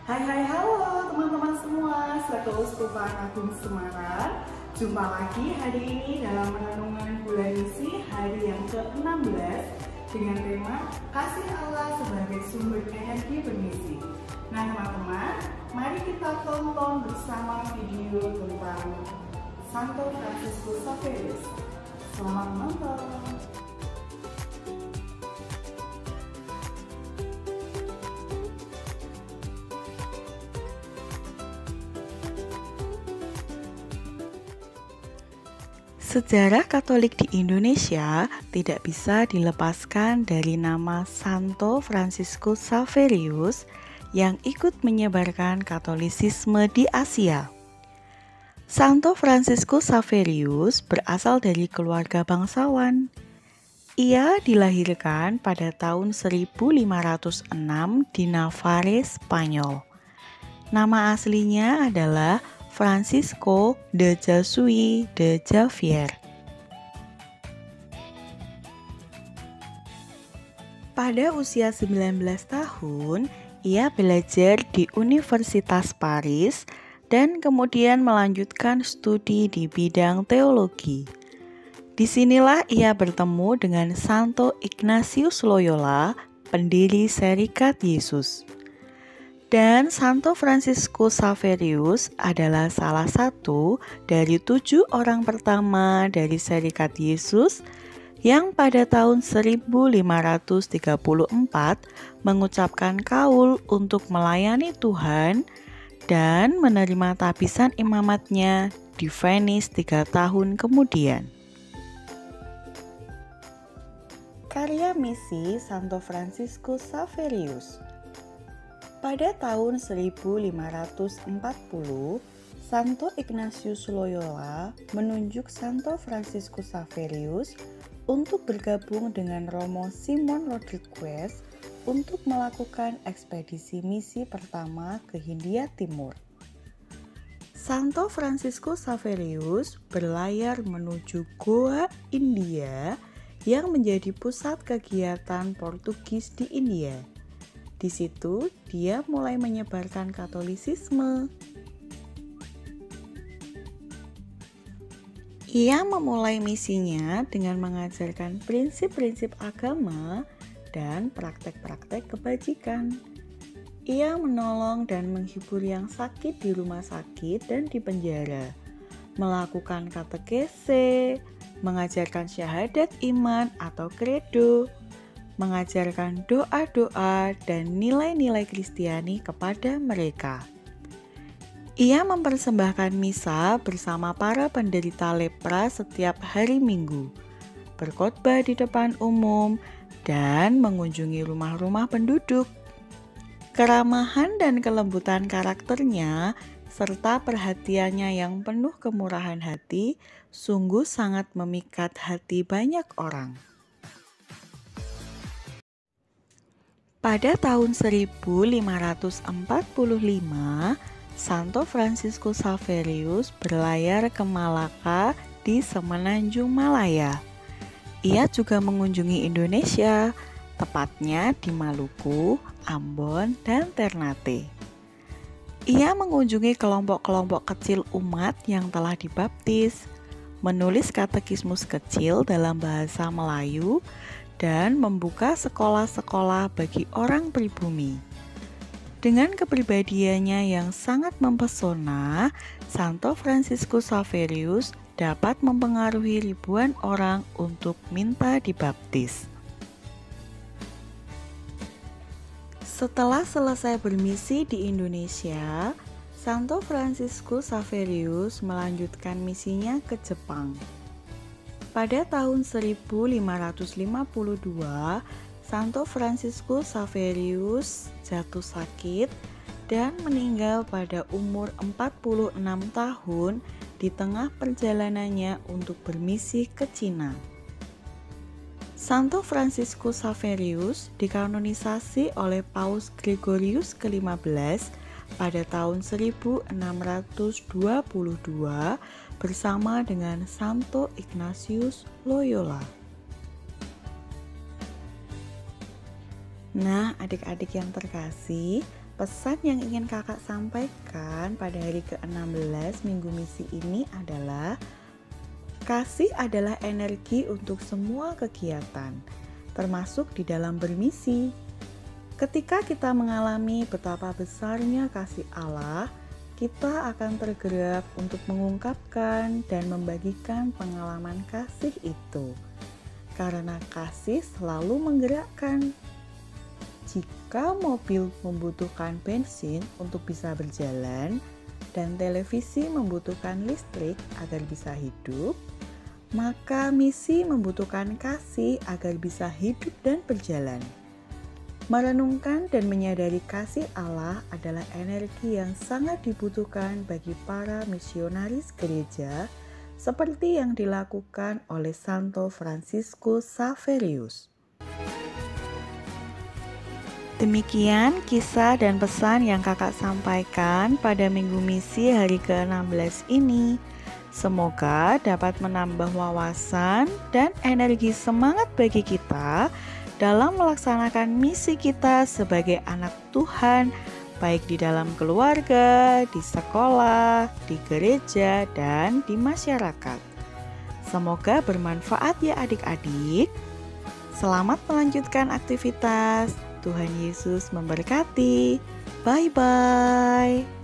Halo teman-teman semua, Sekeuskupan Agung Semarang. Jumpa lagi hari ini dalam renungan bulan misi hari yang ke-16 dengan tema Kasih Allah sebagai sumber energi bermisi. Nah teman-teman, mari kita tonton bersama video tentang Santo Fransiskus Xaverius. Selamat menonton. Sejarah Katolik di Indonesia tidak bisa dilepaskan dari nama Santo Fransiskus Xaverius yang ikut menyebarkan Katolisisme di Asia. Santo Fransiskus Xaverius berasal dari keluarga bangsawan. Ia dilahirkan pada tahun 1506 di Navarre, Spanyol. Nama aslinya adalah Francisco de Jesús de Javier. Pada usia 19 tahun, ia belajar di Universitas Paris dan kemudian melanjutkan studi di bidang teologi. Disinilah ia bertemu dengan Santo Ignatius Loyola, pendiri Serikat Yesus. Dan Santo Fransiskus Xaverius adalah salah satu dari 7 orang pertama dari Serikat Yesus yang pada tahun 1534 mengucapkan kaul untuk melayani Tuhan dan menerima tabisan imamatnya di Venice 3 tahun kemudian. Karya misi Santo Fransiskus Xaverius. Pada tahun 1540, Santo Ignatius Loyola menunjuk Santo Fransiskus Xaverius untuk bergabung dengan Romo Simon Rodriguez untuk melakukan ekspedisi misi pertama ke Hindia Timur. Santo Fransiskus Xaverius berlayar menuju Goa, India, yang menjadi pusat kegiatan Portugis di India. Di situ, dia mulai menyebarkan Katolisisme. Ia memulai misinya dengan mengajarkan prinsip-prinsip agama dan praktek-praktek kebajikan. Ia menolong dan menghibur yang sakit di rumah sakit dan di penjara, melakukan katekese, mengajarkan syahadat iman atau kredo, mengajarkan doa-doa dan nilai-nilai Kristiani kepada mereka. Ia mempersembahkan misa bersama para penderita lepra setiap hari Minggu, berkhotbah di depan umum, dan mengunjungi rumah-rumah penduduk. Keramahan dan kelembutan karakternya, serta perhatiannya yang penuh kemurahan hati, sungguh sangat memikat hati banyak orang. Pada tahun 1545, Santo Fransiskus Xaverius berlayar ke Malaka di Semenanjung Malaya. Ia juga mengunjungi Indonesia, tepatnya di Maluku, Ambon, dan Ternate. Ia mengunjungi kelompok-kelompok kecil umat yang telah dibaptis, menulis katekismus kecil dalam bahasa Melayu, dan membuka sekolah-sekolah bagi orang pribumi. Dengan kepribadiannya yang sangat mempesona, Santo Fransiskus Xaverius dapat mempengaruhi ribuan orang untuk minta dibaptis. Setelah selesai bermisi di Indonesia, Santo Fransiskus Xaverius melanjutkan misinya ke Jepang. Pada tahun 1552, Santo Fransiskus Xaverius jatuh sakit dan meninggal pada umur 46 tahun di tengah perjalanannya untuk bermisi ke Cina. Santo Fransiskus Xaverius dikanonisasi oleh Paus Gregorius ke-15 pada tahun 1622 bersama dengan Santo Ignatius Loyola. Nah, adik-adik yang terkasih, Pesan yang ingin kakak sampaikan pada hari ke-16 Minggu Misi ini adalah kasih adalah energi untuk semua kegiatan, termasuk di dalam bermisi. Ketika kita mengalami betapa besarnya kasih Allah, kita akan tergerak untuk mengungkapkan dan membagikan pengalaman kasih itu. Karena kasih selalu menggerakkan. Jika mobil membutuhkan bensin untuk bisa berjalan dan televisi membutuhkan listrik agar bisa hidup, maka misi membutuhkan kasih agar bisa hidup dan berjalan. Merenungkan dan menyadari kasih Allah adalah energi yang sangat dibutuhkan bagi para misionaris gereja, seperti yang dilakukan oleh Santo Fransiskus Xaverius. Demikian kisah dan pesan yang kakak sampaikan pada Minggu Misi hari ke-16 ini. Semoga dapat menambah wawasan dan energi semangat bagi kita dalam melaksanakan misi kita sebagai anak Tuhan, baik di dalam keluarga, di sekolah, di gereja, dan di masyarakat. Semoga bermanfaat ya adik-adik. Selamat melanjutkan aktivitas. Tuhan Yesus memberkati. Bye-bye.